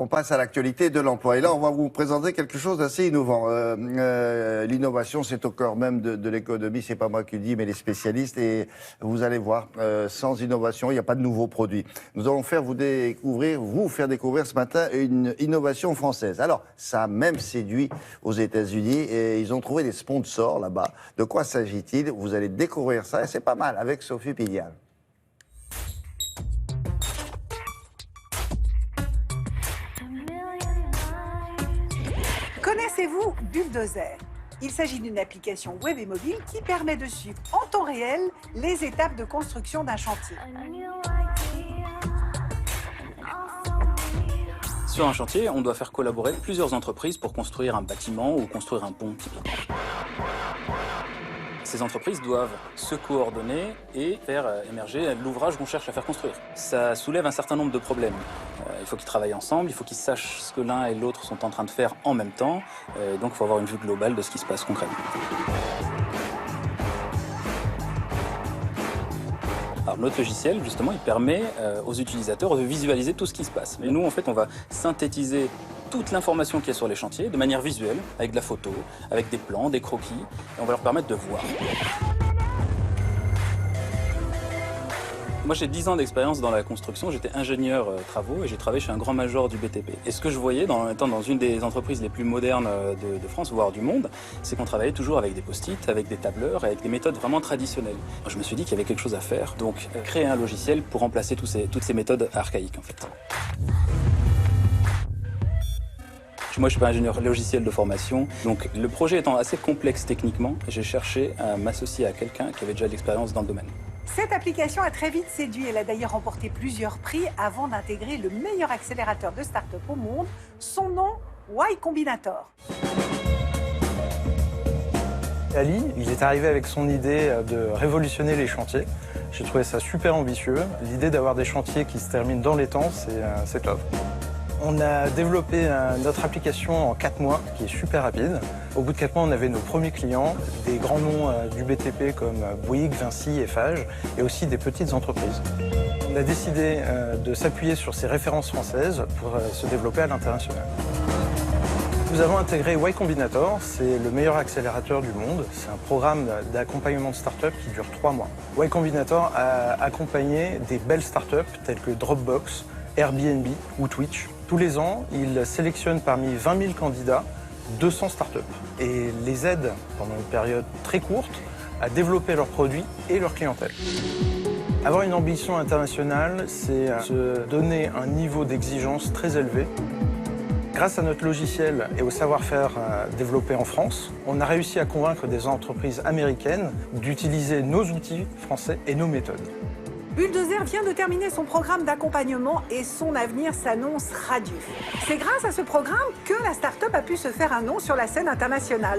On passe à l'actualité de l'emploi. Et là, on va vous présenter quelque chose d'assez innovant. L'innovation, c'est au cœur même de l'économie. C'est pas moi qui le dis, mais les spécialistes. Et vous allez voir, sans innovation, il n'y a pas de nouveaux produits. Nous allons vous faire découvrir ce matin une innovation française. Alors, ça a même séduit aux États-Unis et ils ont trouvé des sponsors là-bas. De quoi s'agit-il? Vous allez découvrir ça et c'est pas mal avec Sophie Pigalle. Connaissez-vous Bulldozer? Il s'agit d'une application web et mobile qui permet de suivre en temps réel les étapes de construction d'un chantier. Sur un chantier, on doit faire collaborer plusieurs entreprises pour construire un bâtiment ou construire un pont, typiquement. Ces entreprises doivent se coordonner et faire émerger l'ouvrage qu'on cherche à faire construire. Ça soulève un certain nombre de problèmes. Il faut qu'ils travaillent ensemble, il faut qu'ils sachent ce que l'un et l'autre sont en train de faire en même temps. Donc il faut avoir une vue globale de ce qui se passe concrètement. Alors, notre logiciel, justement, il permet aux utilisateurs de visualiser tout ce qui se passe. Mais nous, en fait, on va synthétiser toute l'information qu'il y a sur les chantiers de manière visuelle, avec de la photo, avec des plans, des croquis, et on va leur permettre de voir. Moi, j'ai 10 ans d'expérience dans la construction, j'étais ingénieur travaux et j'ai travaillé chez un grand major du BTP. Et ce que je voyais, en étant dans une des entreprises les plus modernes de France, voire du monde, c'est qu'on travaillait toujours avec des post-it, avec des tableurs, avec des méthodes vraiment traditionnelles. Je me suis dit qu'il y avait quelque chose à faire, donc créer un logiciel pour remplacer toutes ces méthodes archaïques, en fait. Moi, je suis pas ingénieur logiciel de formation, donc le projet étant assez complexe techniquement, j'ai cherché à m'associer à quelqu'un qui avait déjà de l'expérience dans le domaine. Cette application a très vite séduit. Elle a d'ailleurs remporté plusieurs prix avant d'intégrer le meilleur accélérateur de start-up au monde, son nom, Y Combinator. Ali, il est arrivé avec son idée de révolutionner les chantiers. J'ai trouvé ça super ambitieux. L'idée d'avoir des chantiers qui se terminent dans les temps, c'est top. On a développé notre application en 4 mois, qui est super rapide. Au bout de 4 mois, on avait nos premiers clients, des grands noms du BTP comme Bouygues, Vinci, Eiffage, et aussi des petites entreprises. On a décidé de s'appuyer sur ces références françaises pour se développer à l'international. Nous avons intégré Y Combinator, c'est le meilleur accélérateur du monde. C'est un programme d'accompagnement de start-up qui dure 3 mois. Y Combinator a accompagné des belles start-up telles que Dropbox, Airbnb ou Twitch. Tous les ans, il sélectionne parmi 20 000 candidats 200 startups et les aide pendant une période très courte à développer leurs produits et leur clientèle. Avoir une ambition internationale, c'est se donner un niveau d'exigence très élevé. Grâce à notre logiciel et au savoir-faire développé en France, on a réussi à convaincre des entreprises américaines d'utiliser nos outils français et nos méthodes. Bulldozer vient de terminer son programme d'accompagnement et son avenir s'annonce radieux. C'est grâce à ce programme que la start-up a pu se faire un nom sur la scène internationale.